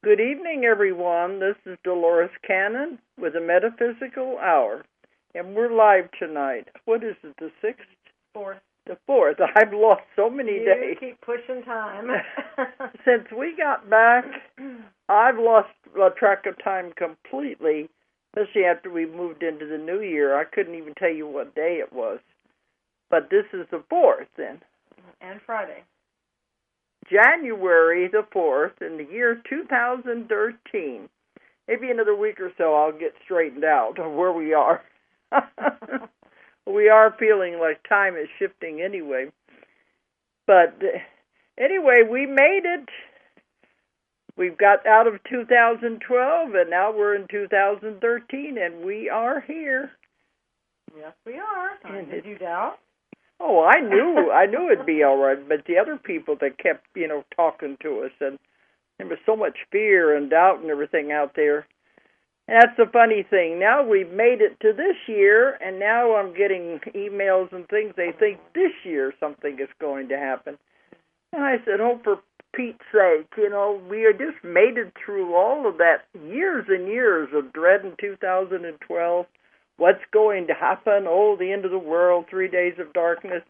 Good evening, everyone. This is Dolores Cannon with the Metaphysical Hour, and we're live tonight. What is it, the 6th? 4th. The 4th. I've lost so many days. You keep pushing time. Since we got back, I've lost track of time completely, especially after we moved into the new year. I couldn't even tell you what day it was. But this is the 4th, then. And Friday. January the 4th in the year 2013. Maybe another week or so I'll get straightened out of where we are. We are feeling like time is shifting anyway. But anyway, we made it. We've got out of 2012 and now we're in 2013 and we are here. Yes, we are. Did you doubt? Oh, I knew it'd be all right, but the other people that kept, talking to us, and there was so much fear and doubt and everything out there. And that's the funny thing. Now we've made it to this year, and now I'm getting emails and things. They think this year something is going to happen. And I said, oh, for Pete's sake, we had just made it through all of that years and years of dread in 2012. What's going to happen? Oh, the end of the world, 3 days of darkness.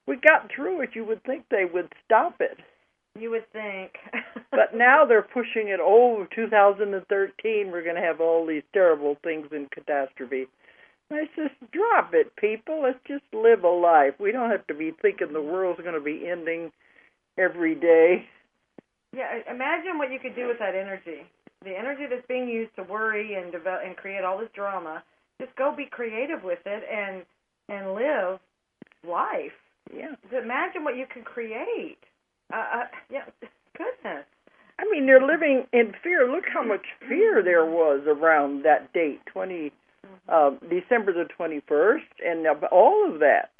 We got through it. You would think they would stop it. You would think. But now they're pushing it. Oh, 2013, we're going to have all these terrible things in catastrophe. And I just drop it, people. Let's just live a life. We don't have to be thinking the world's going to be ending every day. Yeah, imagine what you could do with that energy. The energy that's being used to worry and develop and create all this drama. Just go be creative with it and live life. Yeah. Imagine what you can create. Yeah, goodness. I mean, they're living in fear. Look how much fear there was around that date, December the 21st, and all of that.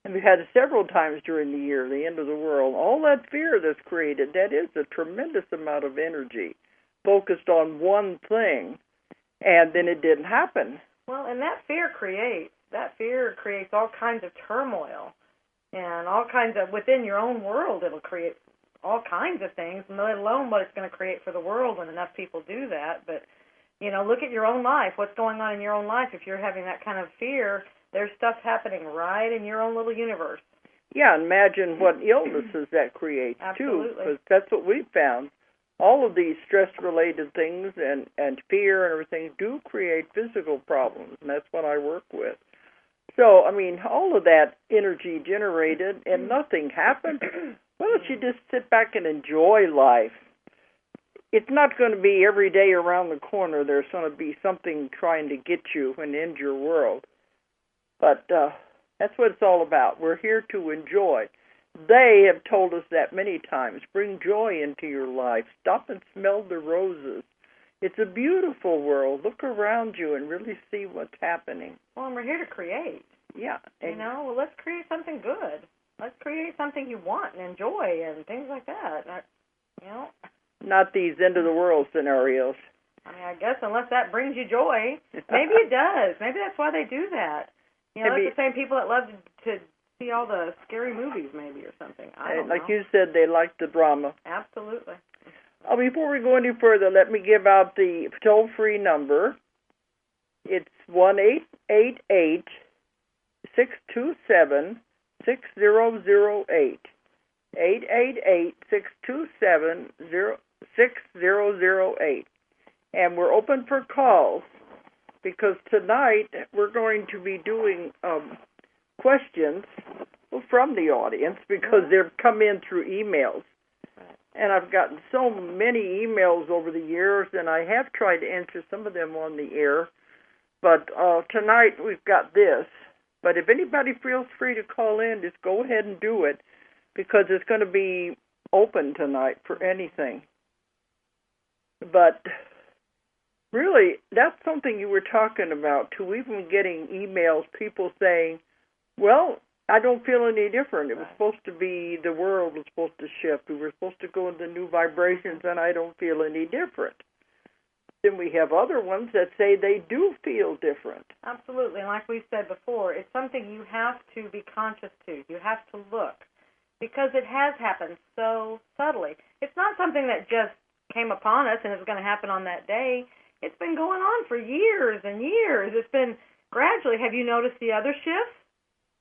And we've had it several times during the year, the end of the world. All that fear that's created, that is a tremendous amount of energy focused on one thing, and then it didn't happen. Well, and that fear creates all kinds of turmoil and all kinds of, within your own world, it'll create all kinds of things, let alone what it's going to create for the world when enough people do that. But, look at your own life. What's going on in your own life? If you're having that kind of fear, there's stuff happening right in your own little universe. Yeah, imagine what illnesses that creates, Absolutely. too, because that's what we've found. All of these stress-related things and fear and everything do create physical problems, and that's what I work with. So, I mean, all of that energy generated and nothing happened. Why don't you just sit back and enjoy life? It's not going to be every day around the corner. There's going to be something trying to get you and end your world. But that's what it's all about. We're here to enjoy. They have told us that many times. Bring joy into your life. Stop and smell the roses. It's a beautiful world. Look around you and really see what's happening. Well, and we're here to create. Yeah. Well, let's create something good. Let's create something you want and enjoy and things like that. Not these end-of-the-world scenarios. I mean, I guess unless that brings you joy. Maybe it does. Maybe that's why they do that. It's the same people that love to see all the scary movies, maybe, or something. I don't know. Like you said, they like the drama. Absolutely. Before we go any further, let me give out the toll-free number. It's 1-888-627-6008. 888-627-6008. And we're open for calls because tonight we're going to be doing questions from the audience because they've come in through emails. And I've gotten so many emails over the years, and I have tried to answer some of them on the air. But tonight we've got this. But if anybody feels free to call in, just go ahead and do it because it's going to be open tonight for anything. But really, that's something you were talking about, too. We've been getting emails, people saying, well, I don't feel any different. It was supposed to be, the world was supposed to shift. We were supposed to go into new vibrations, and I don't feel any different. Then we have other ones that say they do feel different. Absolutely. And like we said before, it's something you have to be conscious to. You have to look because it has happened so subtly. It's not something that just came upon us and it was going to happen on that day. It's been going on for years and years. It's been gradually. Have you noticed the other shifts?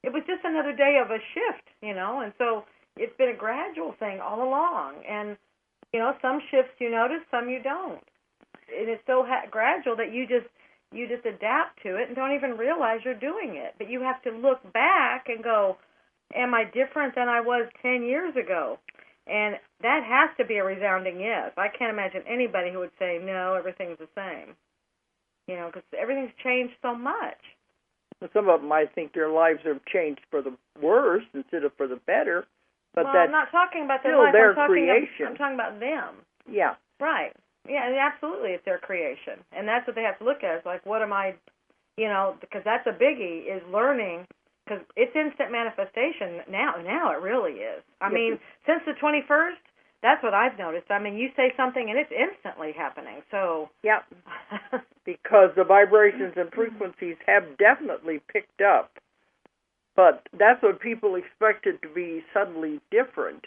It was just another day of a shift, and so it's been a gradual thing all along. And, some shifts you notice, some you don't. And it's so gradual that you just adapt to it and don't even realize you're doing it. But you have to look back and go, am I different than I was 10 years ago? And that has to be a resounding yes. I can't imagine anybody who would say, no, everything's the same. Because everything's changed so much. Some of them, I think their lives have changed for the worse instead of for the better. But I'm not talking about their still life. Their creation. I'm talking about them. Yeah. Right. Yeah, and absolutely, it's their creation. And that's what they have to look at. It's like, what am I, because that's a biggie, is learning, because it's instant manifestation now. Now it really is. I mean, since the 21st, that's what I've noticed. I mean, you say something and it's instantly happening. So yeah, because the vibrations and frequencies have definitely picked up. But that's what people expected to be suddenly different.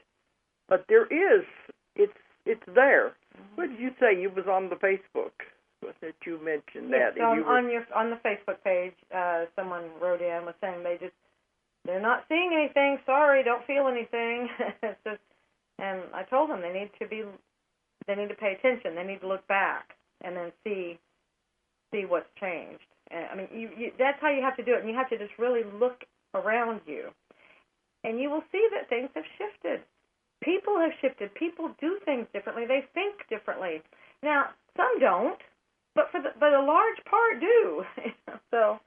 But there is, it's there. What did you say? You was on the Facebook that you mentioned that. On the Facebook page, someone wrote in was saying they're not seeing anything. Sorry, don't feel anything. It's just. And I told them they need to pay attention. They need to look back and then see what's changed. And, I mean, you that's how you have to do it. And you have to just really look around you, and you will see that things have shifted. People have shifted. People do things differently. They think differently. Now, some don't, but a large part do. So.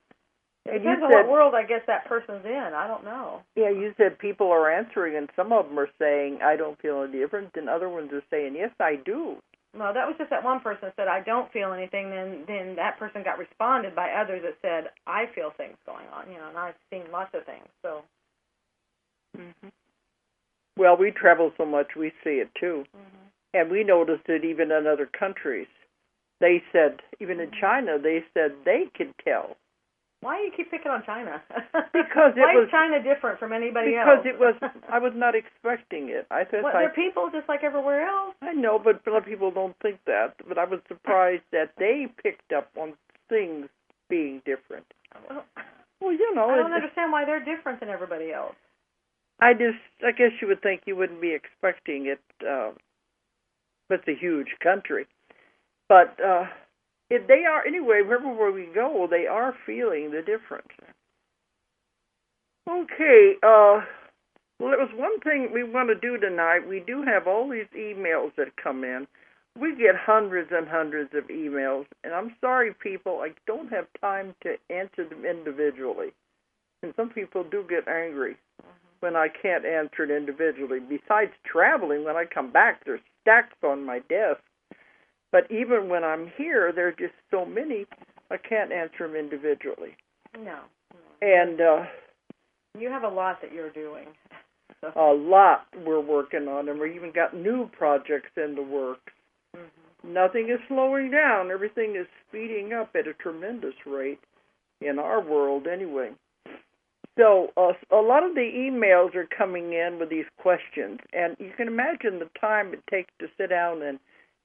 It depends on what world, I guess, that person's in. I don't know. Yeah, you said people are answering, and some of them are saying, I don't feel any different, and other ones are saying, yes, I do. Well, that was just that one person that said, I don't feel anything. Then that person got responded by others that said, I feel things going on, and I've seen lots of things. So. Mm-hmm. Well, we travel so much, we see it, too. Mm-hmm. And we noticed it even in other countries. They said, even in China, they said they could tell. Why do you keep picking on China? Because Why is China different from anybody else? Because I was not expecting it. They're people just like everywhere else. I know, but a lot of people don't think that. But I was surprised that they picked up on things being different. Well, I don't understand why they're different than everybody else. I guess you would think you wouldn't be expecting it. It's a huge country. But they are, anyway, wherever we go, they are feeling the difference. Okay, well, there was one thing we want to do tonight. We do have all these emails that come in. We get hundreds and hundreds of emails, and I'm sorry, people, I don't have time to answer them individually. And some people do get angry when I can't answer it individually. Besides traveling, when I come back, there's stacks on my desk. But even when I'm here, there are just so many, I can't answer them individually. No. And you have a lot that you're doing. So. A lot we're working on, and we even got new projects in the works. Mm-hmm. Nothing is slowing down. Everything is speeding up at a tremendous rate in our world anyway. So a lot of the emails are coming in with these questions, and you can imagine the time it takes to sit down and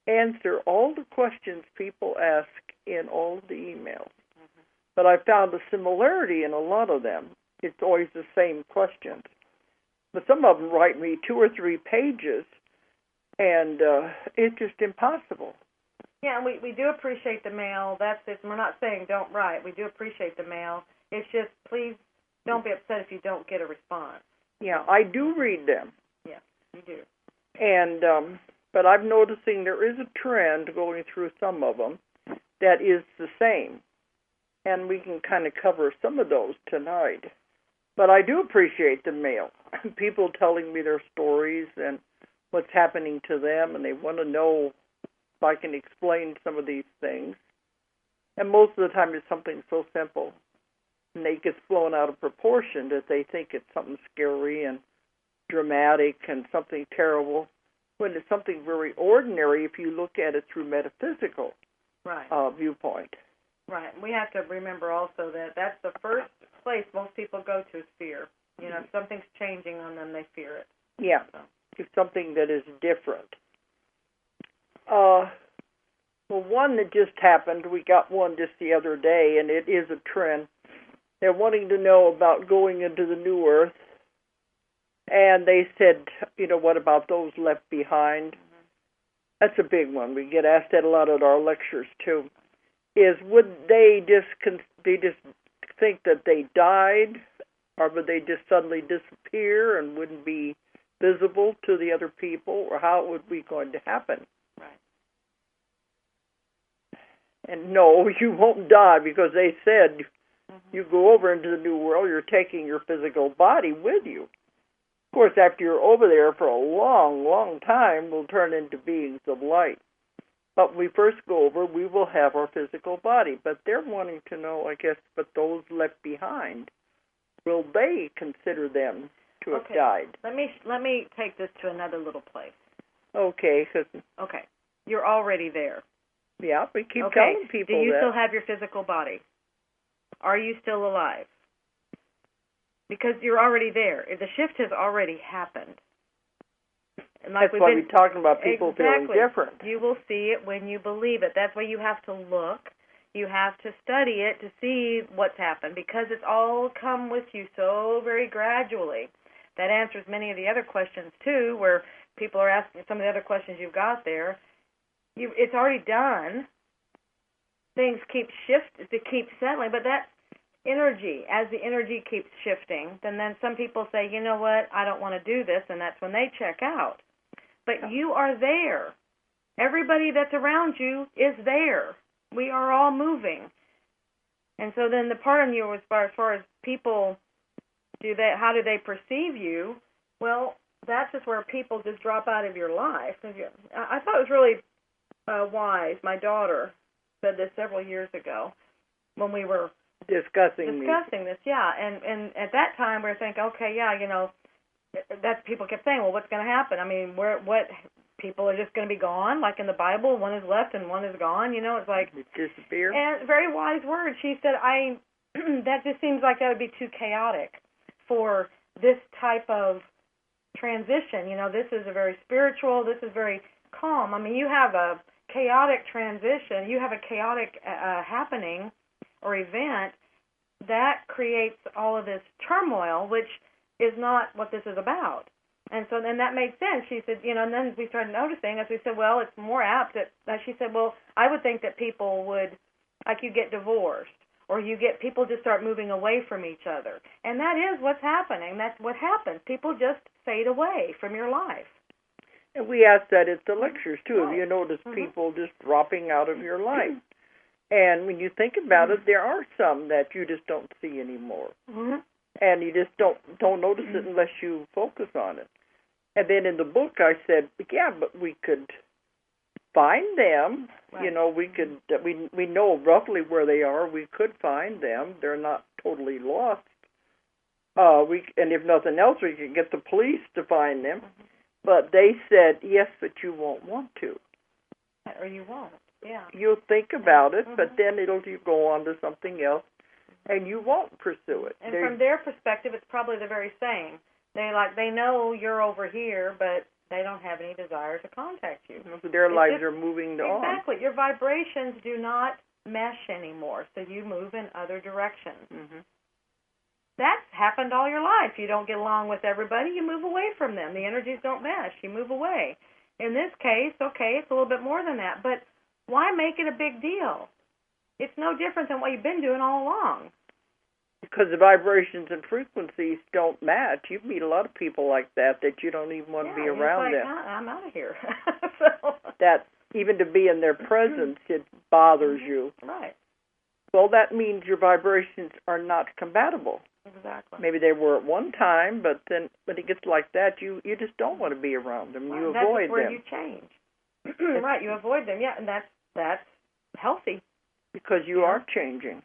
answer all the questions people ask in all of the emails. Mm-hmm. But I found a similarity in a lot of them. It's always the same questions. But some of them write me 2 or 3 pages, and it's just impossible. Yeah, and we do appreciate the mail. That's it. We're not saying don't write. We do appreciate the mail. It's just, please don't be upset if you don't get a response. Yeah, I do read them. Yeah, you do. And but I'm noticing there is a trend going through some of them that is the same. And we can kind of cover some of those tonight. But I do appreciate the mail. People telling me their stories and what's happening to them, and they want to know if I can explain some of these things. And most of the time it's something so simple. And they get blown out of proportion that they think it's something scary and dramatic and something terrible, when it's something very ordinary if you look at it through metaphysical viewpoint. Right. We have to remember also that that's the first place most people go to is fear. If something's changing on them, they fear it. Yeah, it's something that is different. Well, one that just happened, we got one just the other day, and it is a trend. They're wanting to know about going into the new earth. And they said, what about those left behind? Mm-hmm. That's a big one. We get asked that a lot at our lectures, too. Would they just think that they died, or would they just suddenly disappear and wouldn't be visible to the other people, or how would be going to happen? Right. And no, you won't die, because they said you go over into the new world, you're taking your physical body with you. Of course, after you're over there for a long, long time, we'll turn into beings of light. But when we first go over, we will have our physical body. But they're wanting to know, I guess, but those left behind, will they consider them to have died? Let me take this to another little place. Okay. Okay. You're already there. Yeah, we keep telling people that. Do you still have your physical body? Are you still alive? Because you're already there. The shift has already happened. And that's why we're talking about people feeling different. You will see it when you believe it. That's why you have to look. You have to study it to see what's happened, because it's all come with you so very gradually. That answers many of the other questions, too, where people are asking some of the other questions you've got there. It's already done. Things keep shifting, they keep settling, but that's energy. As the energy keeps shifting, then some people say, you know what, I don't want to do this, and that's when they check out. But you are there. Everybody that's around you is there. We are all moving. And so then the part of you, as far as people, how do they perceive you? Well, that's just where people just drop out of your life. I thought it was really wise. My daughter said this several years ago when we were discussing this. Yeah, and at that time we were thinking, okay, yeah, that's people kept saying, well, what's going to happen? I mean, what people are just going to be gone, like in the Bible, one is left and one is gone. It's like disappear. And very wise words. She said, that just seems like that would be too chaotic for this type of transition. This is a very spiritual. This is very calm. I mean, you have a chaotic transition. You have a chaotic happening or event that creates all of this turmoil, which is not what this is about. And so then that made sense. She said, and then we started noticing, as we said, well, it's more apt that she said, well, I would think that people would, like you get divorced, or people just start moving away from each other. And that is what's happening. That's what happens. People just fade away from your life. And we ask that at the lectures, too. Right. Have you noticed people just dropping out of your life? And when you think about it, there are some that you just don't see anymore. Mm-hmm. And you just don't notice it unless you focus on it. And then in the book I said, yeah, but we could find them. Right. We know roughly where they are. We could find them. They're not totally lost. And if nothing else, we could get the police to find them. Mm-hmm. But they said, yes, but you won't want to. Or you won't, yeah. You'll think about it, but then you go on to something else, and you won't pursue it. And from their perspective, it's probably the very same. They know you're over here, but they don't have any desire to contact you. Their lives are moving on. Exactly. Your vibrations do not mesh anymore, so you move in other directions. Mm-hmm. That's happened all your life. You don't get along with everybody, you move away from them. The energies don't mesh, you move away. In this case, okay, it's a little bit more than that, but why make it a big deal? It's no different than what you've been doing all along. Because the vibrations and frequencies don't match. You meet a lot of people like that you don't even want to be around them. I'm out of here. That even to be in their presence, it bothers you. Right. Well, that means your vibrations are not compatible. Exactly. Maybe they were at one time, but then when it gets like that, you just don't want to be around them. You avoid them. That's where you change. Right, you avoid them. Yeah, and that's healthy. Because you are changing.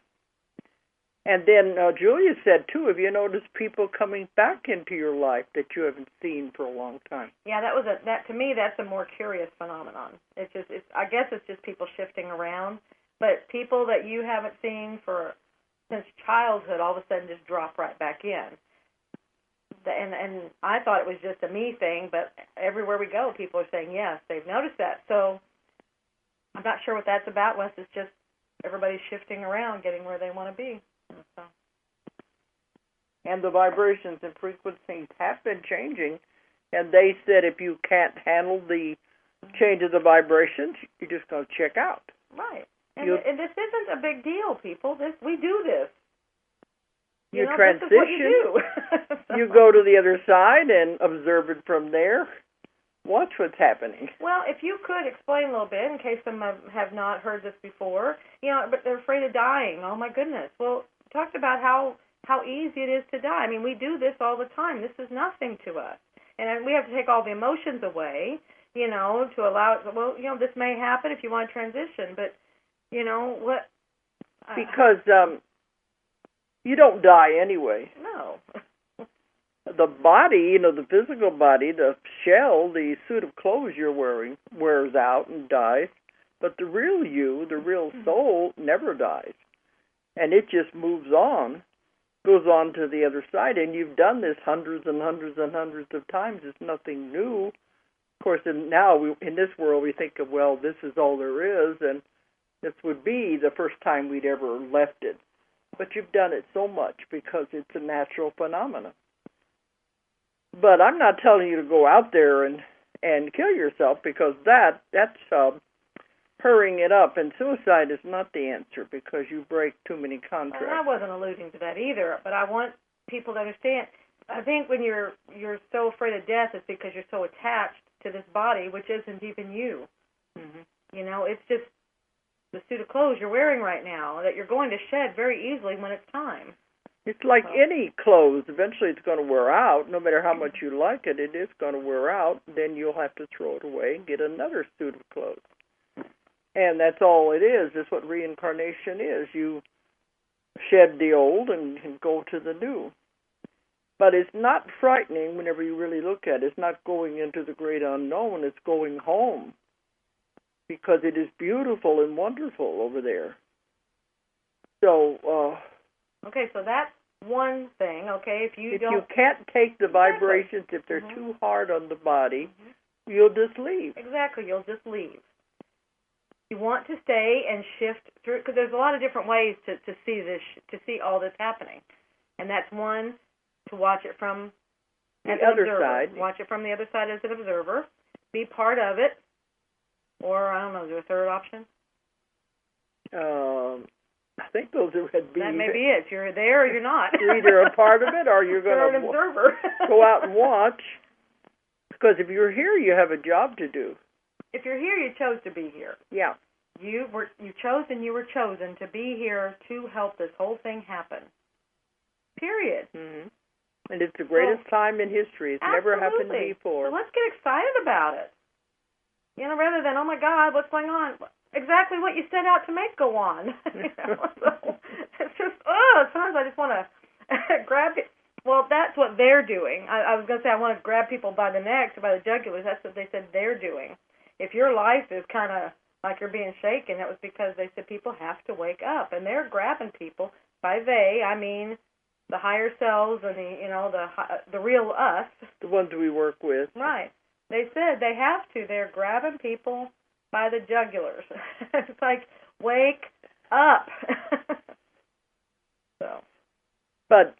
And then Julia said, too, have you noticed people coming back into your life that you haven't seen for a long time? Yeah, that to me, that's a more curious phenomenon. I guess it's just people shifting around. But people that you haven't seen since childhood all of a sudden just drop right back in. And I thought it was just a me thing, but everywhere we go, people are saying, yes, they've noticed that. So I'm not sure what that's about, unless it's just everybody's shifting around, getting where they want to be. So. And the vibrations and frequencies have been changing, and they said if you can't handle the change of the vibrations, you're just going to check out. Right. And this isn't a big deal, people. We do this. You know, transition. This is what you do. So. You go to the other side and observe it from there. Watch what's happening. Well, if you could explain a little bit, in case some have not heard this before, but they're afraid of dying. Oh, my goodness. Well, talked about how easy it is to die. I mean, we do this all the time. This is nothing to us. And we have to take all the emotions away, to allow it. Well, this may happen if you want to transition, but, what? Because you don't die anyway. No. The body, the physical body, the shell, the suit of clothes you're wearing, wears out and dies. But the real you, the real soul, never dies. And it just moves on, goes on to the other side. And you've done this hundreds and hundreds and hundreds of times. It's nothing new. Of course, now in this world we think of, well, this is all there is, and this would be the first time we'd ever left it. But you've done it so much because it's a natural phenomenon. But I'm not telling you to go out there and kill yourself, because that's hurrying it up. And suicide is not the answer, because you break too many contracts. Well, I wasn't alluding to that either, but I want people to understand. I think when you're so afraid of death, it's because you're so attached to this body, which isn't even you. Mm-hmm. It's just the suit of clothes you're wearing right now that you're going to shed very easily when it's time. It's like any clothes. Eventually it's going to wear out. No matter how much you like it, it is going to wear out. Then you'll have to throw it away and get another suit of clothes. And that's all it is. That's what reincarnation is. You shed the old and go to the new. But it's not frightening whenever you really look at it. It's not going into the great unknown. It's going home, because it is beautiful and wonderful over there. So... Okay, so that's one thing, okay? If you can't take the vibrations, if they're too hard on the body, you'll just leave. Exactly, you'll just leave. You want to stay and shift through, because there's a lot of different ways to see this, to see all this happening. And that's one, to watch it from the other side. Watch it from the other side as an observer. Be part of it. Or, I don't know, is there a third option? I think those would be... That may be it. You're there or you're not. You're either a part of it or you're going to an observer. Go out and watch. Because if you're here, you have a job to do. If you're here, you chose to be here. Yeah. You chose and you were chosen to be here to help this whole thing happen. Period. Mm-hmm. And it's the greatest time in history. It's never happened before. So let's get excited about it. Rather than, oh my God, what's going on? Exactly what you set out to make go on. So it's just, sometimes I just want to grab it. Well, that's what they're doing. I was going to say I want to grab people by the necks or by the jugulars. That's what they said they're doing. If your life is kind of like you're being shaken, it was because they said people have to wake up. And they're grabbing people. By they, I mean the higher selves and the real us. The ones we work with. Right. They said they have to. They're grabbing people by the jugulars. It's like, wake up. So. But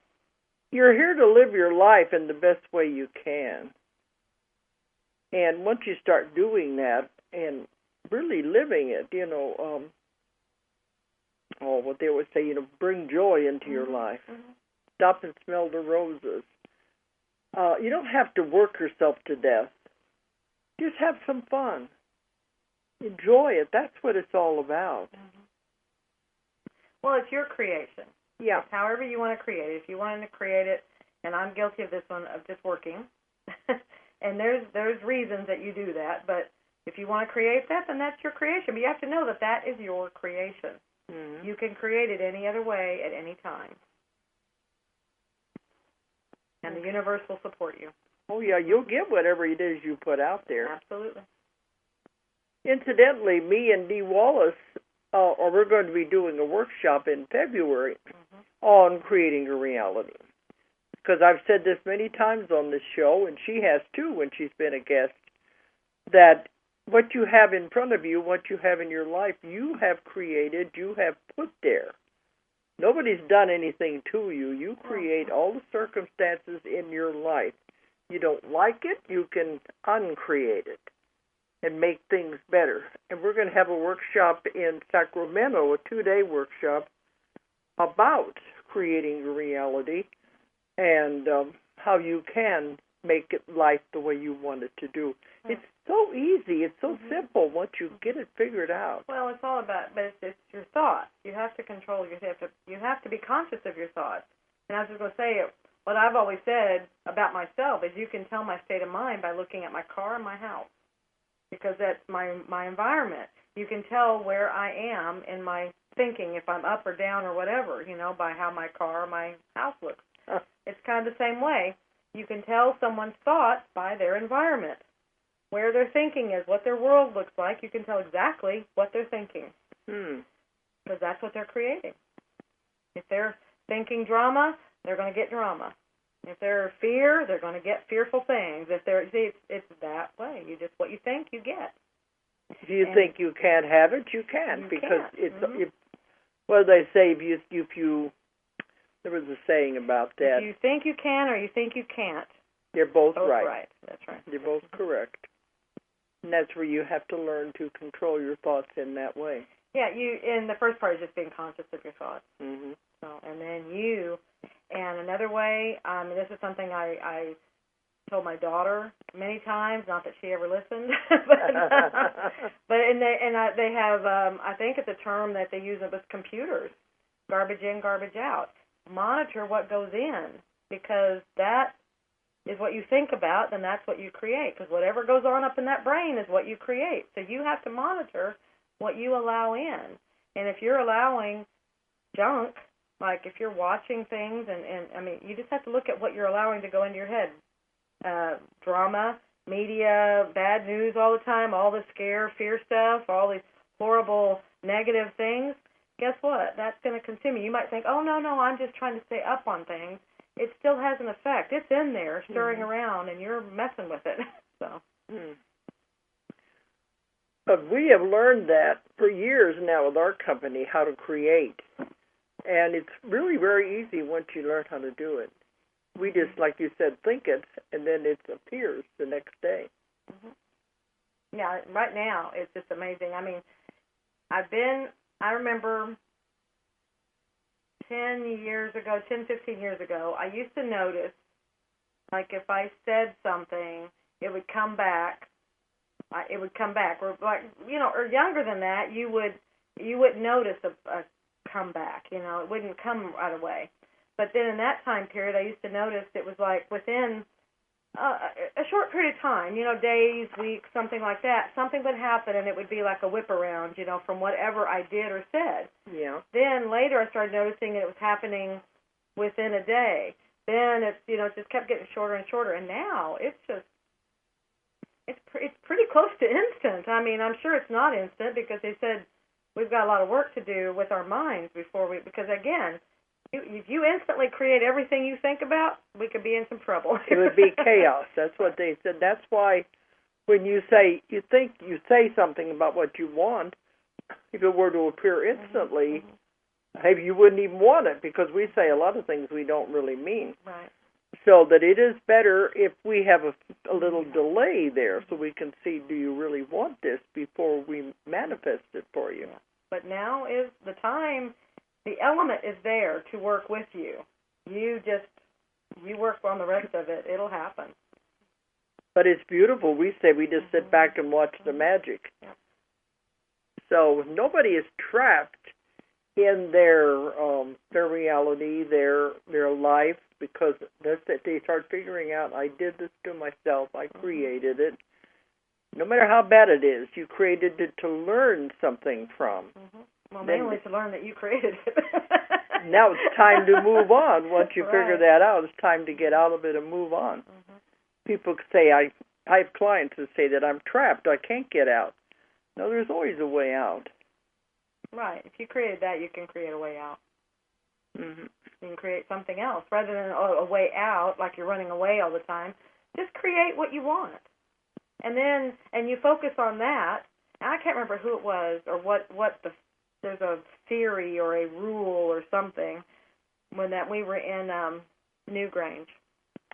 you're here to live your life in the best way you can. And once you start doing that and really living it, what they always say, bring joy into your life. Mm-hmm. Stop and smell the roses. You don't have to work yourself to death. Just have some fun. Enjoy it. That's what it's all about. Mm-hmm. Well, it's your creation. Yeah. It's however you want to create it. If you wanted to create it, and I'm guilty of this one, of just working, and there's reasons that you do that, but if you want to create that, then that's your creation. But you have to know that that is your creation. Mm-hmm. You can create it any other way at any time. And the universe will support you. Oh, yeah, you'll get whatever it is you put out there. Absolutely. Incidentally, me and Dee Wallace, we're going to be doing a workshop in February on creating a reality. Because I've said this many times on this show, and she has too when she's been a guest, that what you have in front of you, what you have in your life, you have created, you have put there. Nobody's done anything to you. You create all the circumstances in your life. You don't like it, you can uncreate it and make things better. And we're going to have a workshop in Sacramento, a 2-day workshop about creating your reality and how you can make it life the way you want it to do. It's so easy. It's so simple once you get it figured out. Well, it's all about, but it's your thoughts. You have to control your. You have to be conscious of your thoughts. And I was just going to say, what I've always said about myself is you can tell my state of mind by looking at my car and my house, because that's my environment. You can tell where I am in my thinking, if I'm up or down or whatever, by how my car or my house looks. It's kind of the same way. You can tell someone's thoughts by their environment. Where their thinking is, what their world looks like, you can tell exactly what they're thinking. Because that's what they're creating. If they're thinking drama, they're going to get drama. If they're fear, they're going to get fearful things. If they're, it's that way. You just, what you think, you get. If you think you can't have it, you can, because it's. Well, they say if you there was a saying about that. If you think you can or you think you can't, they're both right. That's right. They're both correct. And that's where you have to learn to control your thoughts in that way. Yeah, in the first part is just being conscious of your thoughts. Mm-hmm. So, and then and another way, this is something I told my daughter many times, not that she ever listened, but they have, I think it's a term that they use with computers, garbage in, garbage out. Monitor what goes in, because that is what you think about, then that's what you create, because whatever goes on up in that brain is what you create. So you have to monitor what you allow in. And if you're allowing junk, like if you're watching things, and you just have to look at what you're allowing to go into your head. Drama, media, bad news all the time, all the scare, fear stuff, all these horrible negative things. Guess what? That's going to continue. You might think, oh, no, I'm just trying to stay up on things. It still has an effect. It's in there, stirring around, and you're messing with it. So. But we have learned that for years now with our company, how to create. And it's really very easy once you learn how to do it. We just, like you said, think it, and then it appears the next day. Yeah, right now, it's just amazing. I remember 10, 15 years ago, I used to notice, like if I said something, it would come back. Or like, or younger than that, you wouldn't notice a comeback. It wouldn't come right away. But then in that time period, I used to notice it was like within a short period of time, days, weeks, something like that, something would happen and it would be like a whip around, from whatever I did or said. Yeah. Then later I started noticing it was happening within a day. Then it just kept getting shorter and shorter, and now it's pretty close to instant. I'm sure it's not instant because they said we've got a lot of work to do with our minds because again, if you instantly create everything you think about, we could be in some trouble. It would be chaos. That's what they said. That's why when you say something about what you want, if it were to appear instantly, maybe you wouldn't even want it, because we say a lot of things we don't really mean. Right. So that it is better if we have a little delay there so we can see, do you really want this before we manifest it for you? But now is the time. The element is there to work with you. You work on the rest of it. It'll happen. But it's beautiful. We say we just sit back and watch the magic. Yeah. So nobody is trapped in their reality, their life, because they start figuring out, I did this to myself. I created it. No matter how bad it is, you created it to learn something from. Well, mainly to learn that you created it. Now it's time to move on. Once you figure that out, it's time to get out of it and move on. People say, I have clients who say that I'm trapped. I can't get out. No, there's always a way out. Right. If you created that, you can create a way out. You can create something else. Rather than a way out, like you're running away all the time, just create what you want. And you focus on that. I can't remember who it was or what there's a theory or a rule or something when that we were in Newgrange.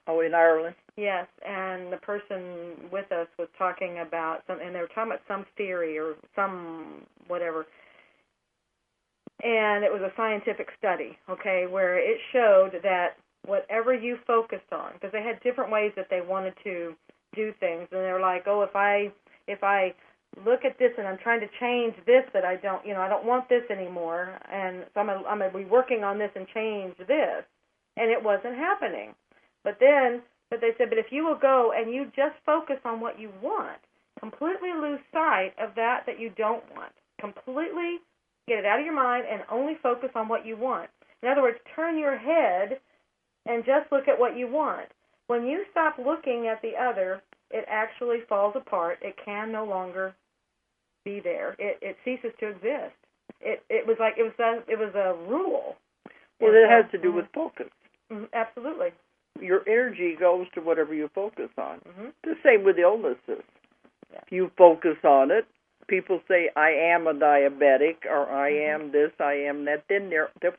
Oh, in Ireland? Yes, and the person with us was talking about and they were talking about some theory or some whatever. And it was a scientific study, okay, where it showed that whatever you focused on, because they had different ways that they wanted to do things, and they were like, oh, if I look at this and I'm trying to change this that I don't want this anymore, and so I'm gonna be working on this and change this, and it wasn't happening. But they said, but if you will go and you just focus on what you want, completely lose sight of that you don't want, completely get it out of your mind and only focus on what you want. In other words, turn your head and just look at what you want. When you stop looking at the other, it actually falls apart. It can no longer be there. It ceases to exist. It was a rule. Well, it has to do with focus. Absolutely. Your energy goes to whatever you focus on. Mm-hmm. The same with illnesses. Yeah. If you focus on it, people say, I am a diabetic, or I am this, I am that. Then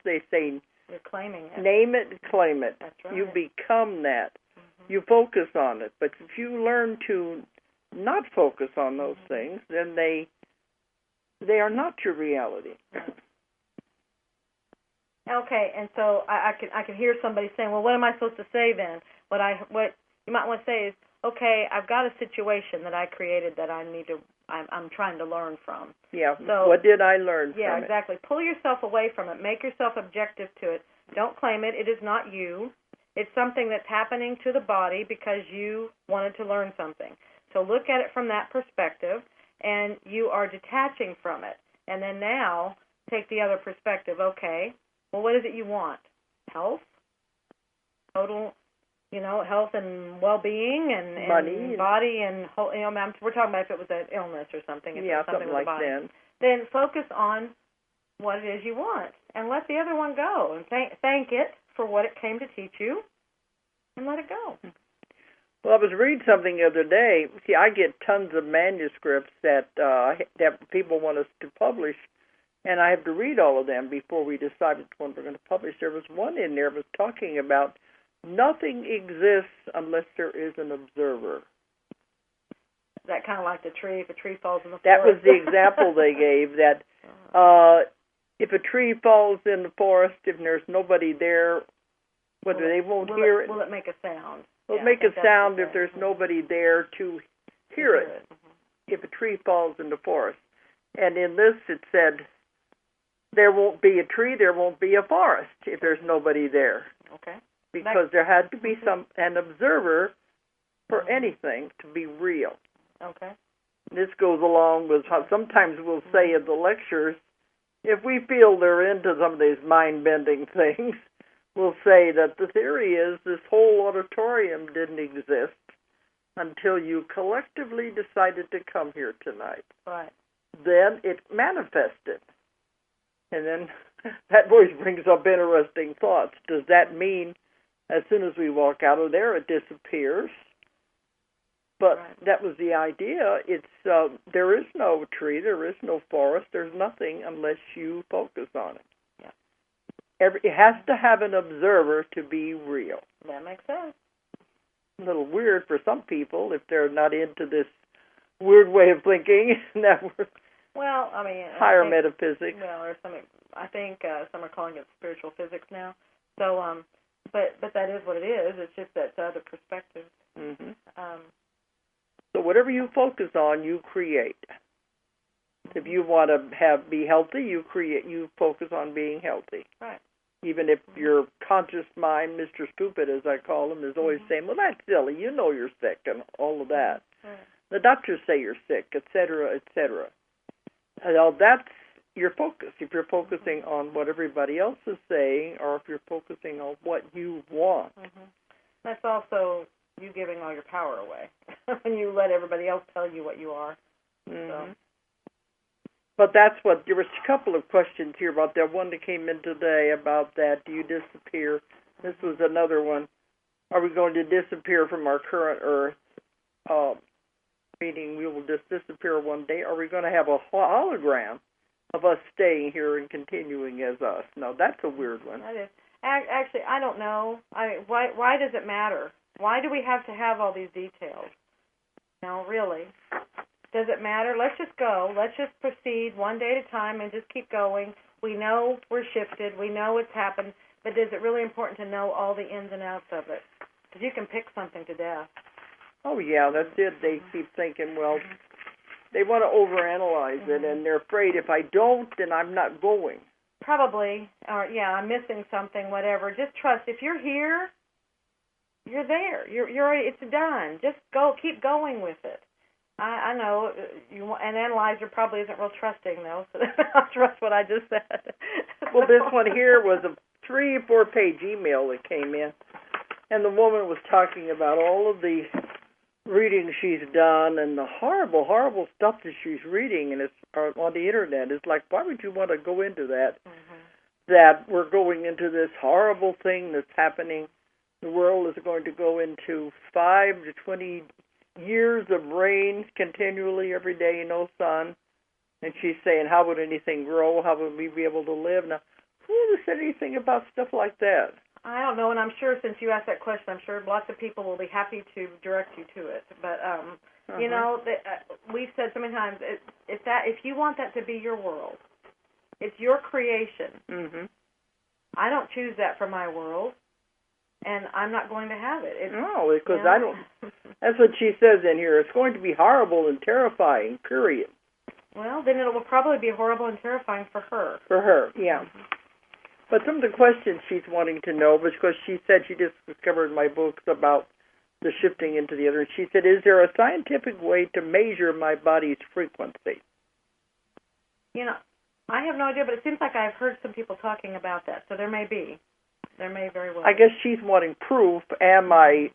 they say, you're claiming it. Name it and claim it. That's right. You become that. Mm-hmm. You focus on it. But if you learn to not focus on those things, then they are not your reality. Right. Okay, and so I can hear somebody saying, well, what am I supposed to say then? What you might want to say is, okay, I've got a situation that I created that I'm trying to learn from. Yeah. So, what did I learn from it? Yeah, exactly. Pull yourself away from it. Make yourself objective to it. Don't claim it. It is not you. It's something that's happening to the body because you wanted to learn something. So look at it from that perspective, and you are detaching from it. And then now take the other perspective. Okay, well, what is it you want? Health? Total, health and well-being and money, body and whole, we're talking about if it was an illness or something. Yeah, something like that. Then focus on what it is you want and let the other one go and thank it for what it came to teach you and let it go. Well, I was reading something the other day. See, I get tons of manuscripts that people want us to publish, and I have to read all of them before we decide which one we're going to publish. There was one in there that was talking about nothing exists unless there is an observer. That kind of like the tree, if a tree falls in the forest. That was the example they gave, that if a tree falls in the forest, if there's nobody there, they won't hear it. Will it make a sound? Will it make a sound if there's nobody there to hear it, if a tree falls in the forest. And in this it said, there won't be a tree, there won't be a forest if there's nobody there. Okay. Because there had to be an observer for anything to be real. Okay. This goes along with how sometimes we'll say in the lectures, if we feel they're into some of these mind-bending things, we'll say that the theory is this whole auditorium didn't exist until you collectively decided to come here tonight. Right. Then it manifested. And then that voice brings up interesting thoughts. Does that mean as soon as we walk out of there, it disappears? But that was the idea. It's there is no tree, there is no forest, there's nothing unless you focus on it. Yeah. It has to have an observer to be real. That makes sense. A little weird for some people if they're not into this weird way of thinking. Well, I mean, higher metaphysics. Well, or some, I think some are calling it spiritual physics now. So, but that is what it is. It's just that other perspective. Mm-hmm. So whatever you focus on, you create. If you want to be healthy, you focus on being healthy. Right. Even if your conscious mind, Mr. Stupid, as I call him, is always saying, well, that's silly. You know you're sick and all of that. Right. The doctors say you're sick, et cetera, et cetera. Well, that's your focus. If you're focusing on what everybody else is saying or if you're focusing on what you want. Mm-hmm. That's also you giving all your power away when you let everybody else tell you what you are. Mm-hmm. So. But that's what, there was a couple of questions here about that. One that came in today about that, do you disappear? This was another one. Are we going to disappear from our current Earth? meaning we will just disappear one day? Or are we going to have a hologram of us staying here and continuing as us? Now, that's a weird one. That is. Actually, I don't know. Why does it matter? Why do we have to have all these details? No, really. Does it matter? Let's just go. Let's just proceed one day at a time and just keep going. We know we're shifted. We know it's happened. But is it really important to know all the ins and outs of it? Because you can pick something to death. Oh, yeah, that's it. They keep thinking, well, they want to overanalyze it, and they're afraid if I don't, then I'm not going. Probably. Or, yeah, I'm missing something, whatever. Just trust. If you're here, you're there. You're already, it's done. Just go. Keep going with it. I know an analyzer probably isn't real trusting, though, so I'll trust what I just said. Well, this one here was a 3 or 4 page email that came in, and the woman was talking about all of the readings she's done and the horrible, horrible stuff that she's reading, and it's on the internet. It's like, why would you want to go into that? That we're going into this horrible thing that's happening. The world is going to go into 5 to 20 years of rain continually every day, no sun. And she's saying, how would anything grow? How would we be able to live? Now, who ever said anything about stuff like that? I don't know, and I'm sure since you asked that question, I'm sure lots of people will be happy to direct you to it. But, you know, we've said so many times, if you want that to be your world, it's your creation. I don't choose that for my world. And I'm not going to have it. No, because I don't. That's what she says in here. It's going to be horrible and terrifying, period. Well, then it will probably be horrible and terrifying for her. For her, yeah. But some of the questions she's wanting to know, because she said she just discovered my books about the shifting into the other. She said, is there a scientific way to measure my body's frequency? You know, I have no idea, but it seems like I've heard some people talking about that, so there may be. There may very well. I guess she's wanting proof. Am I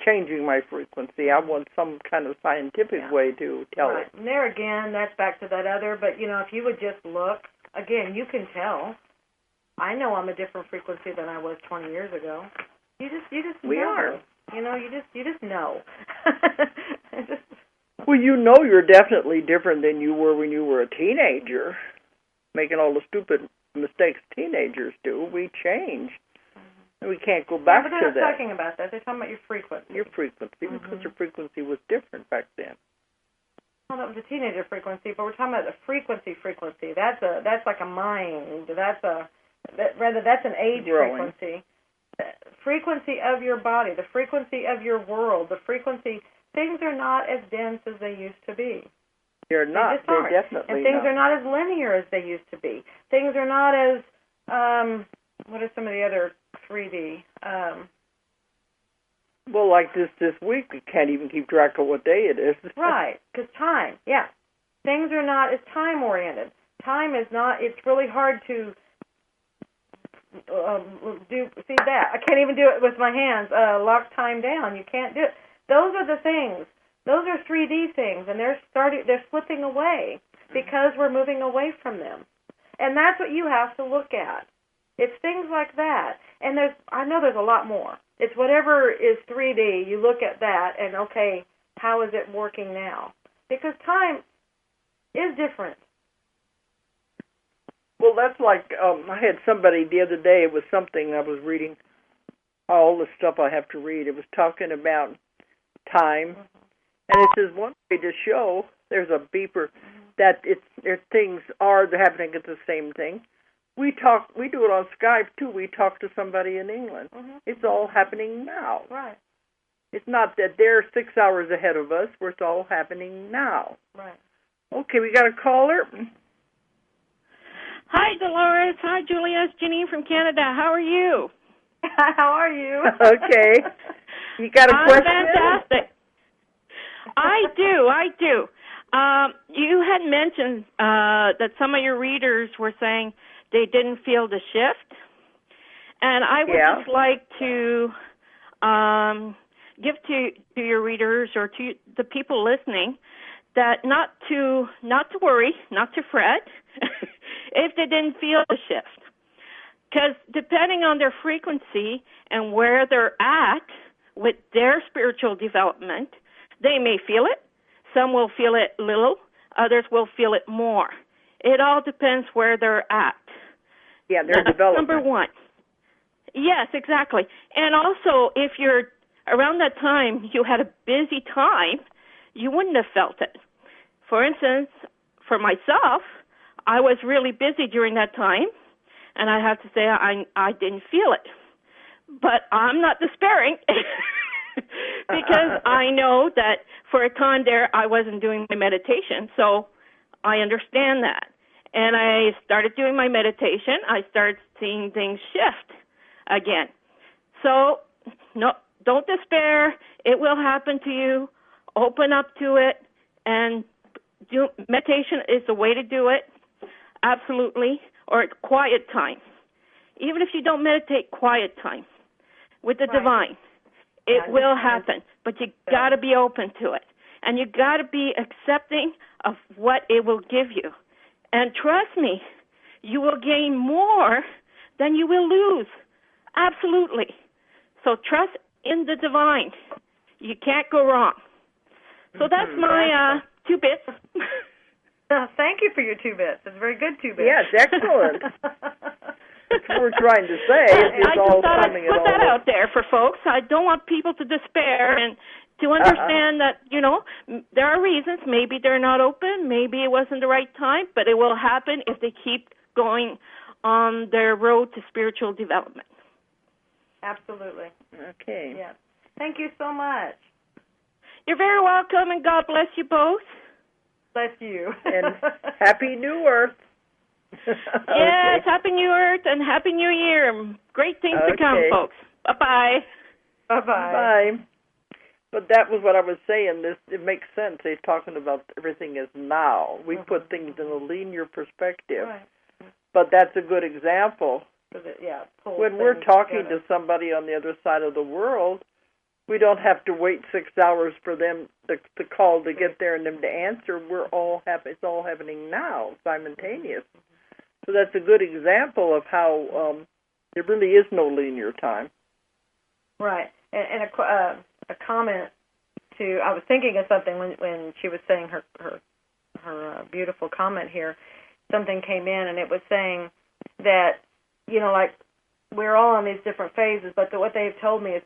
changing my frequency? I want some kind of scientific way to tell it. And there again, that's back to that other. But you know, if you would just look again, you can tell. I know I'm a different frequency than I was 20 years ago. You just we know. are. You know, you just know. Well, you know, you're definitely different than you were when you were a teenager, making all the stupid mistakes teenagers do. We change. We can't go back to that. They're not talking about that. They're talking about your frequency. Your frequency, because your frequency was different back then. Well, that was a teenager frequency, but we're talking about the frequency. That's like a mind. That's an age growing. Frequency. The frequency of your body, the frequency of your world, the frequency. Things are not as dense as they used to be. They're not. They're definitely not. And things are not as linear as they used to be. Things are not as what are some of the other 3D? Well, like this week, we can't even keep track of what day it is. Right, because time, yeah. Things are not as time-oriented. Time is not, it's really hard to see that. I can't even do it with my hands, lock time down. You can't do it. Those are the things. Those are 3D things, and they're slipping away because we're moving away from them. And that's what you have to look at. It's things like that. And I know there's a lot more. It's whatever is 3D, you look at that and, okay, how is it working now? Because time is different. Well, that's like, I had somebody the other day, it was something I was reading, all the stuff I have to read. It was talking about time. And it says one way to show, there's a beeper, that things are happening at the same thing. We do it on Skype, too. We talk to somebody in England. It's all happening now. Right. It's not that they're 6 hours ahead of us. It's all happening now. Right. Okay, we got a caller. Hi, Dolores. Hi, Julia. It's Janine from Canada. How are you? How are you? Okay. You got a question? Fantastic. I do. You had mentioned that some of your readers were saying they didn't feel the shift. And I would just like to give to your readers or to the people listening that not to worry, not to fret if they didn't feel the shift. Because depending on their frequency and where they're at with their spiritual development, they may feel it. Some will feel it little, others will feel it more. It all depends where they're at. Yeah, their development. Number one. Yes, exactly. And also, if you're around that time, you had a busy time, you wouldn't have felt it. For instance, for myself, I was really busy during that time, and I have to say I didn't feel it. But I'm not despairing because I know that for a time there I wasn't doing my meditation, so I understand that. And I started doing my meditation. I started seeing things shift again. So no, don't despair. It will happen to you. Open up to it, and meditation is the way to do it, absolutely, or quiet time. Even if you don't meditate, quiet time with the divine. It will happen, but you got to be open to it, and you got to be accepting of what it will give you. And trust me, you will gain more than you will lose, absolutely. So trust in the divine. You can't go wrong. So that's my 2 bits. Thank you for your 2 bits. It's very good 2 bits. Yes, excellent. That's what we're trying to say. I just thought I'd put that out there for folks. I don't want people to despair and to understand that, there are reasons. Maybe they're not open. Maybe it wasn't the right time, but it will happen if they keep going on their road to spiritual development. Absolutely. Okay. Yes. Thank you so much. You're very welcome, and God bless you both. Bless you. And Happy New Earth. Yes, Happy New Earth and Happy New Year. Great things to come, folks. Bye-bye. Bye-bye. Bye. But that was what I was saying. It makes sense. They're talking about everything is now. We put things in a linear perspective. Right. But that's a good example. When we're talking to somebody on the other side of the world, we don't have to wait 6 hours for them the call to get there and them to answer. It's all happening now, simultaneous. So that's a good example of how there really is no linear time. Right. And a comment to, I was thinking of something when she was saying her beautiful comment here. Something came in, and it was saying that, like we're all in these different phases, but what they've told me is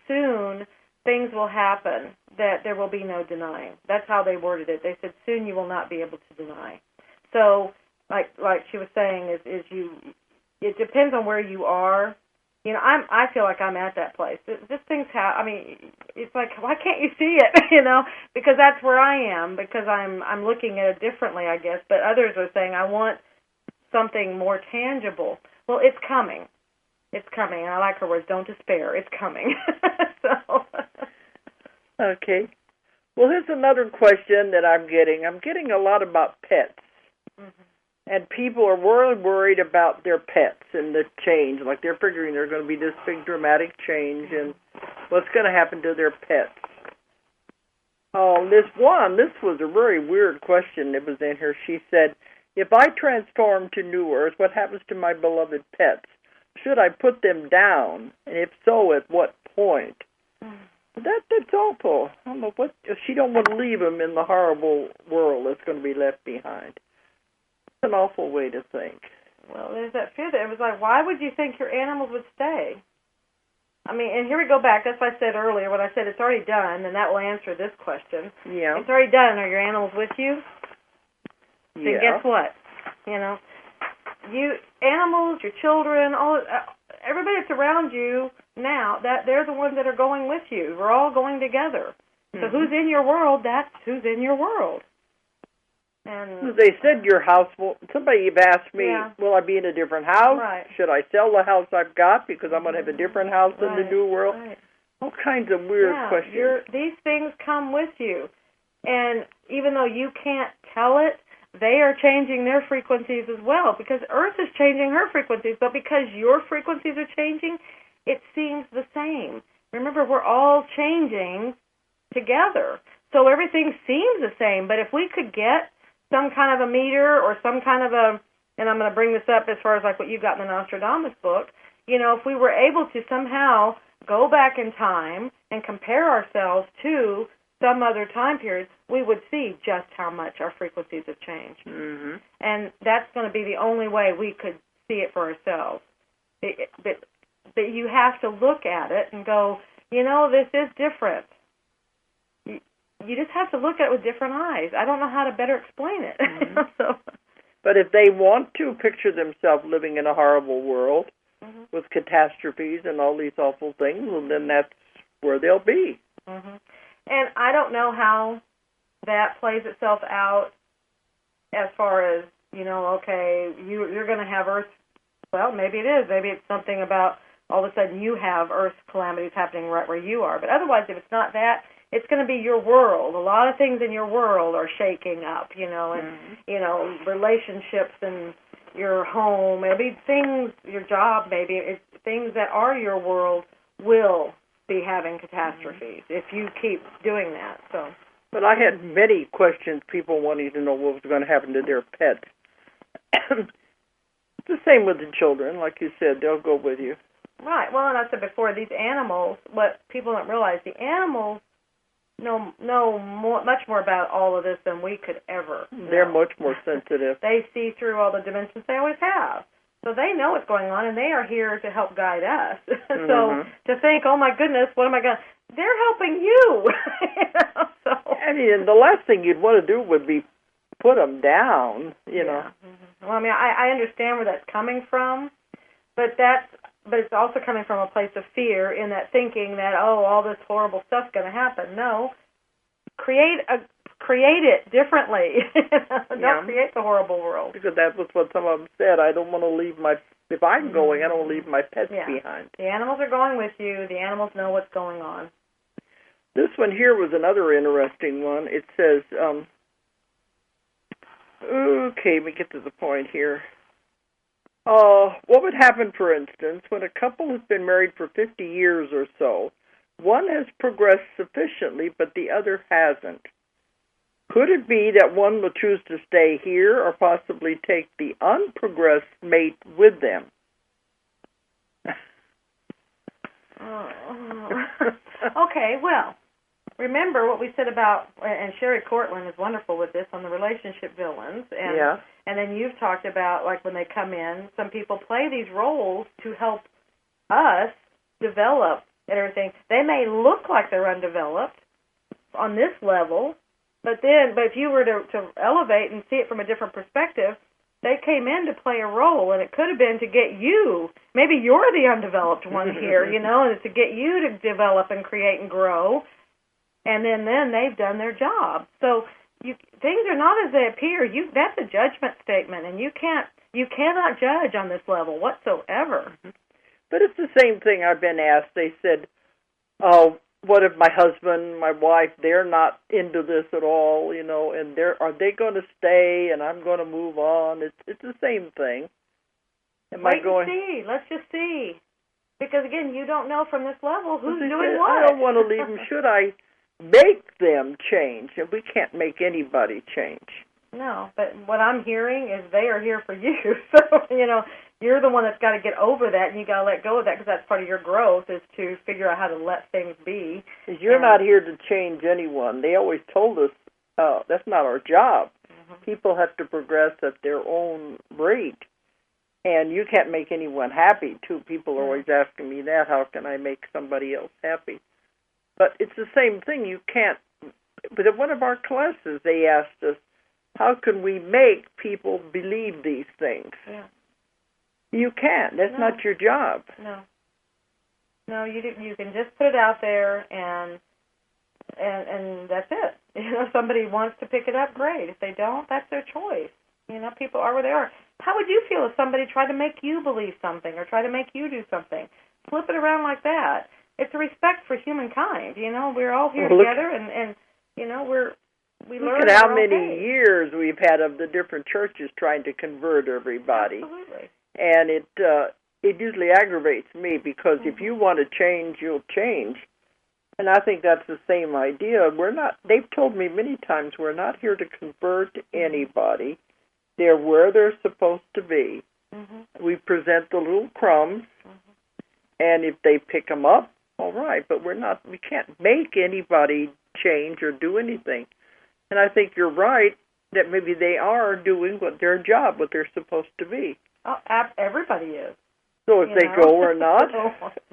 soon things will happen that there will be no denying. That's how they worded it. They said soon you will not be able to deny. So, like she was saying, it depends on where you are. I feel like I'm at that place. Just things it's like, why can't you see it? Because that's where I am, because I'm looking at it differently, I guess. But others are saying, I want something more tangible. Well, it's coming. It's coming. And I like her words, don't despair. It's coming. So. Okay. Well, here's another question that I'm getting. I'm getting a lot about pets. Mm-hmm. And people are really worried about their pets and the change. Like they're figuring there's going to be this big dramatic change and what's going to happen to their pets. This was a very weird question that was in here. She said, if I transform to New Earth, what happens to my beloved pets? Should I put them down? And if so, at what point? That's awful. I don't know what she don't want to leave them in the horrible world that's going to be left behind. It's an awful way to think. Well, there's that fear there. It was like, why would you think your animals would stay? And here we go back. That's what I said earlier. When I said it's already done, and that will answer this question. Yeah. It's already done. Are your animals with you? Yeah. And guess what? You animals, your children, everybody that's around you now, that they're the ones that are going with you. We're all going together. So who's in your world? That's who's in your world. And they said your house will. Somebody asked me, will I be in a different house? Right. Should I sell the house I've got because I'm going to have a different house in the new world? Right. All kinds of weird questions. These things come with you. And even though you can't tell it, they are changing their frequencies as well, because Earth is changing her frequencies, but because your frequencies are changing, it seems the same. Remember, we're all changing together, so everything seems the same, but if we could get some kind of a meter or some kind of and I'm going to bring this up as far as like what you got in the Nostradamus book, if we were able to somehow go back in time and compare ourselves to some other time period, we would see just how much our frequencies have changed. Mm-hmm. And that's going to be the only way we could see it for ourselves. But you have to look at it and go, this is different. You just have to look at it with different eyes. I don't know how to better explain it. Mm-hmm. But if they want to picture themselves living in a horrible world with catastrophes and all these awful things, well, then that's where they'll be. Mm-hmm. And I don't know how that plays itself out as far as, okay, you're going to have Earth. Well, maybe it is. Maybe it's something about all of a sudden you have Earth calamities happening right where you are. But otherwise, if it's not that, it's going to be your world. A lot of things in your world are shaking up, and, relationships and your home, maybe things, your job, maybe it's things that are your world will be having catastrophes if you keep doing that. So. But I had many questions, people wanting to know what was going to happen to their pets. The same with the children. Like you said, they'll go with you. Right. Well, and I said before, these animals, what people don't realize, the animals know much more about all of this than we could ever know. They're much more sensitive. They see through all the dimensions they always have. So they know what's going on, and they are here to help guide us. So to think, oh, my goodness, what am I going to... They're helping you. So. I mean, the last thing you'd want to do would be put them down, know. Mm-hmm. Well, I mean, I understand where that's coming from, but it's also coming from a place of fear in that thinking that, all this horrible stuff's going to happen. No. Create it differently. Don't create the horrible world. Because that was what some of them said. I don't want to leave if I'm going, I don't leave my pets behind. The animals are going with you. The animals know what's going on. This one here was another interesting one. It says, okay, let me get to the point here. What would happen, for instance, when a couple has been married for 50 years or so? One has progressed sufficiently, but the other hasn't. Could it be that one will choose to stay here or possibly take the unprogressed mate with them? Okay, well, remember what we said about, and Sherry Cortland is wonderful with this, on the relationship villains. And then you've talked about, like, when they come in, some people play these roles to help us develop and everything. They may look like they're undeveloped on this level, but if you were to elevate and see it from a different perspective, they came in to play a role, and it could have been to get you. Maybe you're the undeveloped one here, and it's to get you to develop and create and grow, and then they've done their job. So things are not as they appear. That's a judgment statement, and you cannot judge on this level whatsoever. But it's the same thing I've been asked. They said, what if my husband, my wife, they're not into this at all, and are they going to stay and I'm going to move on? It's the same thing. Wait and see. Let's just see. Because, again, you don't know from this level who's doing what. I don't want to leave them. Should I make them change? And we can't make anybody change. No, but what I'm hearing is they are here for you. So, you're the one that's got to get over that, and you got to let go of that, because that's part of your growth, is to figure out how to let things be. Because you're not here to change anyone. They always told us that's not our job. Mm-hmm. People have to progress at their own rate, and you can't make anyone happy, too. People are always asking me that. How can I make somebody else happy? But it's the same thing. You can't. But at one of our classes, they asked us, how can we make people believe these things? Yeah. You can't. That's not your job. No, you can just put it out there, and that's it. If somebody wants to pick it up, great. If they don't, that's their choice. People are where they are. How would you feel if somebody tried to make you believe something or try to make you do something? Flip it around like that. It's a respect for humankind. We're all here together, and we learn. Look at how many years we've had of the different churches trying to convert everybody. Absolutely. And it usually aggravates me, because if you want to change, you'll change. And I think that's the same idea. They've told me many times, we're not here to convert anybody. They're where they're supposed to be. Mm-hmm. We present the little crumbs, and if they pick them up, all right. But we can't make anybody change or do anything. And I think you're right that maybe they are doing their job, what they're supposed to be. Oh, everybody is. So if they go or not,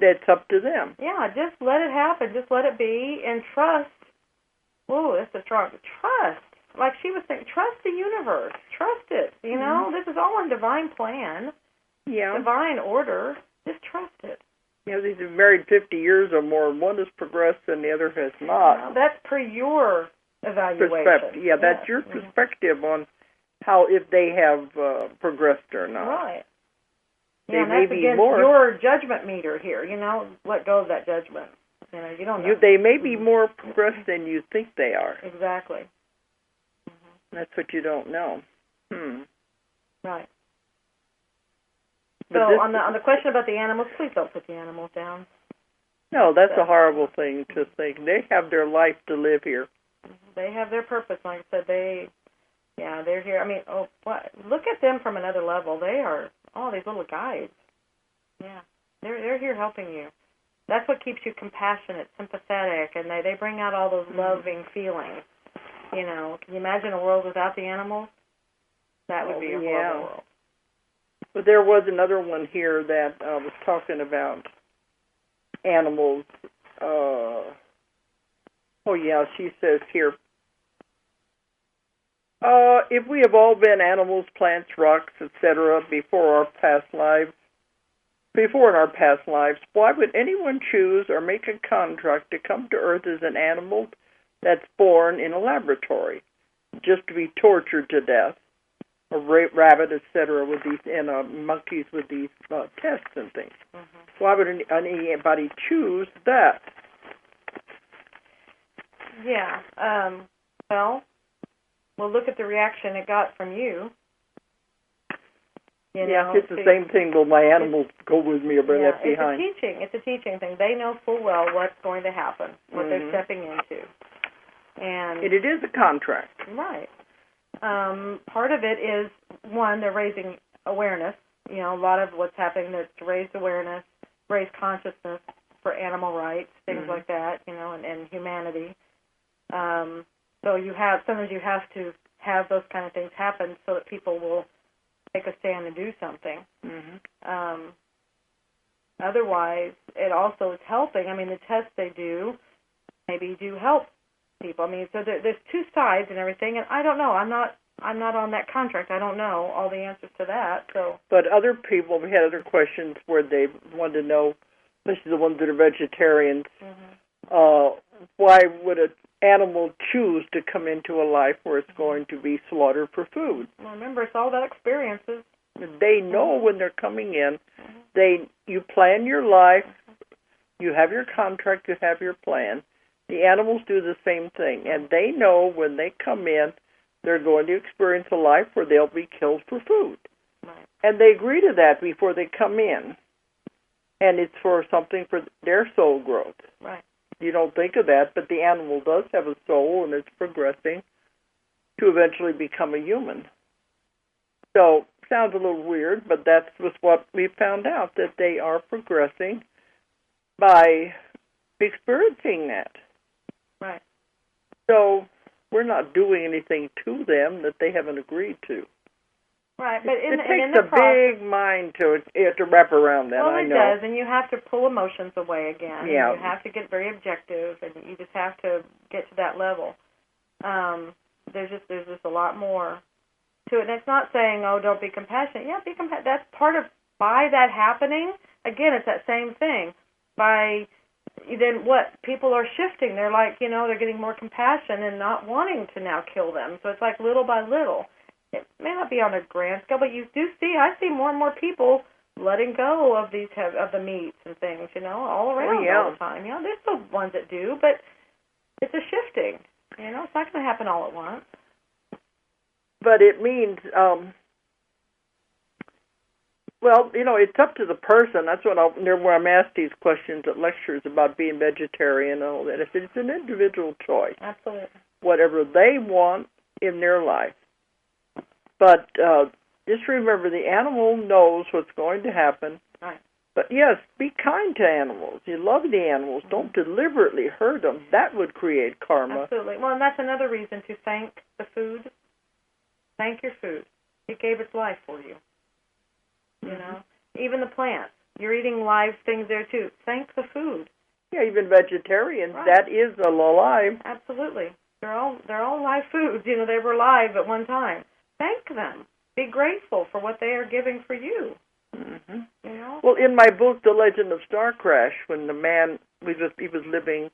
that's up to them. Yeah, just let it happen. Just let it be and trust. Oh, that's a strong trust. Like she was saying, trust the universe. Trust it. You know, this is all in divine plan. Yeah. Divine order. Just trust it. You know, these have married 50 years or more, and one has progressed and the other has not. Well, that's per your evaluation. Yeah, that's your perspective on how, if they have progressed or not. Right. Yeah, and that's against your judgment meter here. You know, let go of that judgment. You know, you don't know. They may be more progressed than you think they are. Exactly. That's what you don't know. Right. So on the question about the animals, please don't put the animals down. No, that's a horrible thing to think. They have their life to live here. They have their purpose. Like I said, they're here. I mean, look at them from another level. They are these little guides. Yeah, they're here helping you. That's what keeps you compassionate, sympathetic, and they bring out all those loving feelings. You know, can you imagine a world without the animals? That would be a horrible world. But there was another one here that was talking about animals. She says here, if we have all been animals, plants, rocks, etc., before in our past lives, why would anyone choose or make a contract to come to Earth as an animal that's born in a laboratory, just to be tortured to death, a rabbit, etc., with these, and monkeys with these tests and things? Why would anybody choose that? Yeah. Well, look at the reaction it got from you. It's the same thing. Will my animals go with me or be left behind? It's a teaching thing. They know full well what's going to happen, what they're stepping into. And it is a contract. Right. Part of it is, one, they're raising awareness. You know, a lot of what's happening is to raise awareness, raise consciousness for animal rights, things like that, you know, and humanity. So sometimes you have to have those kind of things happen so that people will take a stand and do something. Otherwise, it also is helping. I mean, the tests they do maybe do help people. I mean, so there's two sides and everything, and I don't know. I'm not on that contract. I don't know all the answers to that. So, but other people, we had other questions where they wanted to know, especially the ones that are vegetarians, why would an animal choose to come into a life where it's going to be slaughtered for food? Well, remember, it's all about experiences. They know when they're coming in. You plan your life. You have your contract. You have your plan. The animals do the same thing, and they know when they come in, they're going to experience a life where they'll be killed for food. Right. And they agree to that before they come in. And it's for something for their soul growth. Right. You don't think of that, but the animal does have a soul, and it's progressing to eventually become a human. So, sounds a little weird, but that's just what we found out, that they are progressing by experiencing that. Right. So, we're not doing anything to them that they haven't agreed to. Right, but it takes a big mind to wrap around that. Well, I know. It does, and you have to pull emotions away again. Yeah. You have to get very objective, and you just have to get to that level. There's just a lot more to it. And it's not saying, oh, don't be compassionate. Yeah, be compassionate. That's part of, by that happening, again, it's that same thing. Then what? People are shifting. They're like, they're getting more compassion and not wanting to now kill them. So it's like little by little. It may not be on a grand scale, but I see more and more people letting go of the meats and things, all around all the time. There's still ones that do, but it's a shifting. It's not going to happen all at once. But it means, it's up to the person. That's where I'm asked these questions at lectures about being vegetarian and all that. If it's an individual choice, absolutely, whatever they want in their life. But just remember, the animal knows what's going to happen. Right. But yes, be kind to animals. You love the animals. Don't deliberately hurt them. That would create karma. Absolutely. Well, and that's another reason to thank the food. Thank your food. It gave its life for you. You know, even the plants. You're eating live things there too. Thank the food. Yeah, even vegetarians. Right. That is alive. Absolutely. They're all live foods. You know, they were live at one time. Thank them. Be grateful for what they are giving for you. Mm-hmm. You know? Well, in my book, The Legend of Star Crash, when the man he was living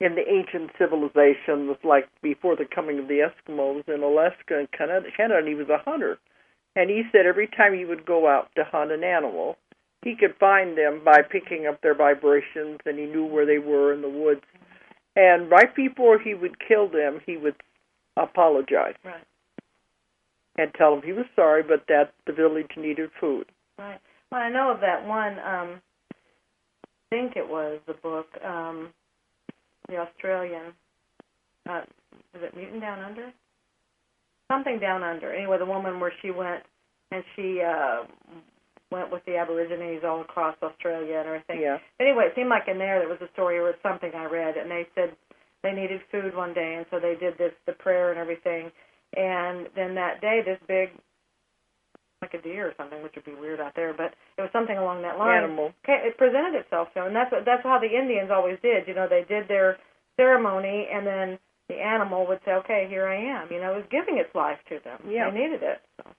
in the ancient civilization, was like before the coming of the Eskimos in Alaska and Canada, and he was a hunter. And he said every time he would go out to hunt an animal, he could find them by picking up their vibrations, and he knew where they were in the woods. And right before he would kill them, he would apologize. Right. And tell them he was sorry, but that the village needed food. Right. Well, I know of that one, I think it was the book, the Australian, is it Mutant Down Under? Something Down Under. Anyway, the woman where she went, and she went with the Aborigines all across Australia and everything. Yeah. Anyway, it seemed like in there was a story or something I read, and they said they needed food one day, and so they did the prayer and everything. And then that day, this big, like a deer or something, which would be weird out there, but it was something along that line. Animal. It presented itself to them, and that's how the Indians always did. You know, they did their ceremony, and then the animal would say, "Okay, here I am." You know, it was giving its life to them. Yeah. They needed it. So.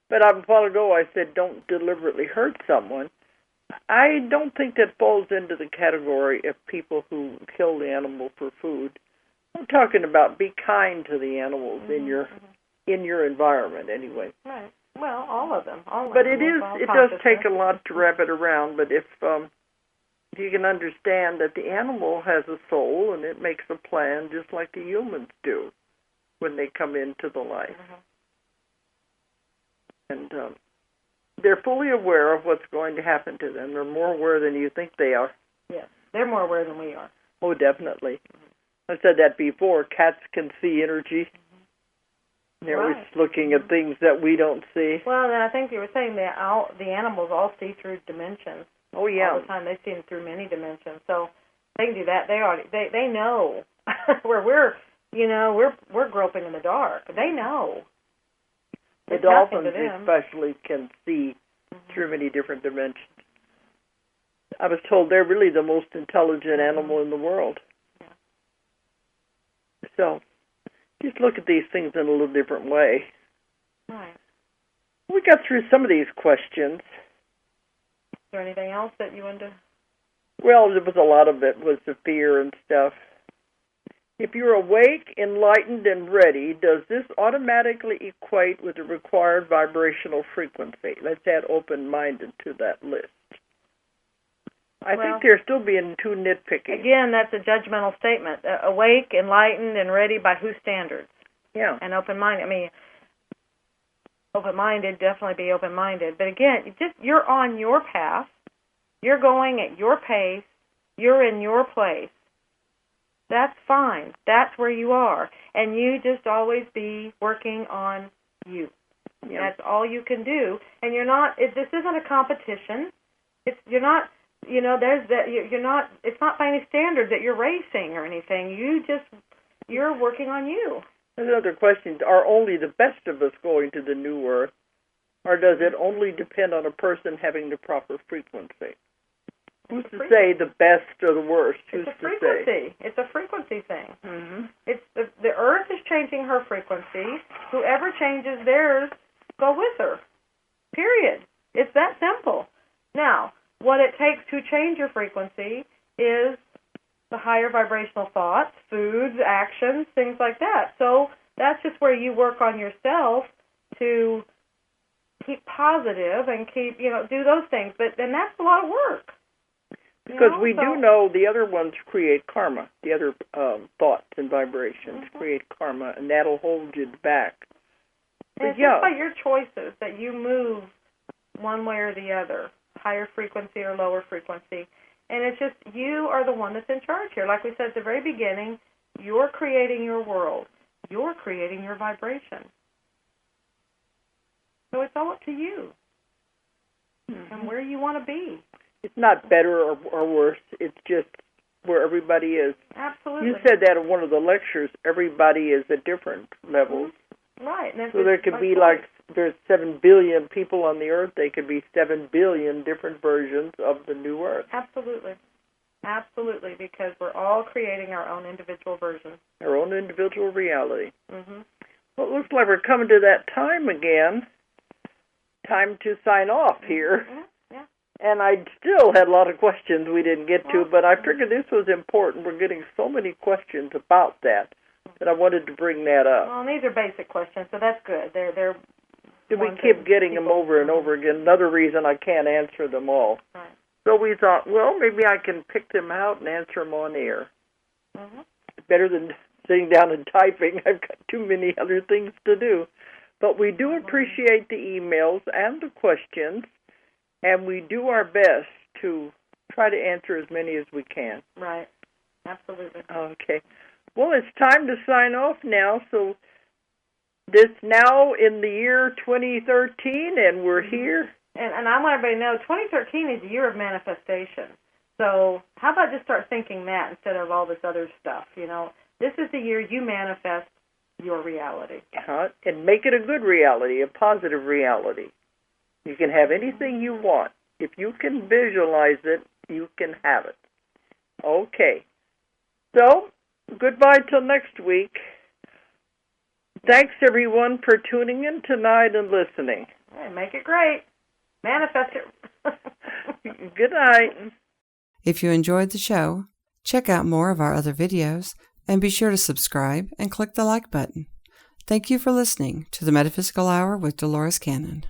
But a while ago I said don't deliberately hurt someone. I don't think that falls into the category of people who kill the animal for food. I'm talking about be kind to the animals in your environment anyway. Right. Well, all of them. But it does take a lot to wrap it around. But if you can understand that the animal has a soul and it makes a plan just like the humans do when they come into the life. Mm-hmm. And they're fully aware of what's going to happen to them. They're more aware than you think they are. Yes, they're more aware than we are. Oh, definitely. I said that before. Cats can see energy. They're always looking at things that we don't see. Well, then I think you were saying that the animals all see through dimensions. Oh, yeah. All the time. They see them through many dimensions. So they can do that. They know where we're groping in the dark. They know. The dolphins especially can see through many different dimensions. I was told they're really the most intelligent animal in the world. Yeah. So just look at these things in a little different way. Right. We got through some of these questions. Is there anything else that you wanted to? Well, there was a lot of it was the fear and stuff. If you're awake, enlightened, and ready, does this automatically equate with the required vibrational frequency? Let's add open-minded to that list. I think they're still being too nitpicky. Again, that's a judgmental statement. Awake, enlightened, and ready by whose standards? Yeah. And open-minded. I mean, open-minded, definitely be open-minded. But again, you're on your path. You're going at your pace. You're in your place. That's fine. That's where you are. And you just always be working on you. Yeah. That's all you can do. And you're not, this isn't a competition. You're not, it's not by any standard that you're racing or anything. You're working on you. There's another question. Are only the best of us going to the new earth, or does it only depend on a person having the proper frequency? Who's to say the best or the worst? Who's to say? It's a frequency thing. Mm-hmm. It's the Earth is changing her frequency. Whoever changes theirs, go with her. Period. It's that simple. Now, what it takes to change your frequency is the higher vibrational thoughts, foods, actions, things like that. So that's just where you work on yourself to keep positive and keep, do those things. But then that's a lot of work. Because we do know the other ones create karma. The other thoughts and vibrations create karma, and that'll hold you back. And it's just by your choices that you move one way or the other, higher frequency or lower frequency. And it's just you are the one that's in charge here. Like we said at the very beginning, you're creating your world. You're creating your vibration. So it's all up to you. and where you want to be. It's not better or worse. It's just where everybody is. Absolutely. You said that in one of the lectures. Everybody is at different levels. Right. And so there could be there's 7 billion people on the earth. They could be 7 billion different versions of the new earth. Absolutely. Absolutely, because we're all creating our own individual version. Our own individual reality. Mm-hmm. Well, it looks like we're coming to that time again. Time to sign off here. Mm-hmm. Yeah. And I still had a lot of questions we didn't get to, but I figured this was important. We're getting so many questions about that I wanted to bring that up. Well, these are basic questions, so that's good. They're we keep getting them over and over again. Another reason I can't answer them all. Right. So we thought, well, maybe I can pick them out and answer them on air. Mm-hmm. Better than sitting down and typing. I've got too many other things to do. But we do appreciate the emails and the questions, and we do our best to try to answer as many as we can. Right. Absolutely. Okay. Well, it's time to sign off now. So this now in the year 2013, and we're here. And I want everybody to know 2013 is a year of manifestation. So how about just start thinking that instead of all this other stuff, you know? This is the year you manifest your reality. And make it a good reality, a positive reality. You can have anything you want. If you can visualize it, you can have it. Okay. So, goodbye till next week. Thanks, everyone, for tuning in tonight and listening. Hey, make it great. Manifest it. Good night. If you enjoyed the show, check out more of our other videos and be sure to subscribe and click the like button. Thank you for listening to the Metaphysical Hour with Dolores Cannon.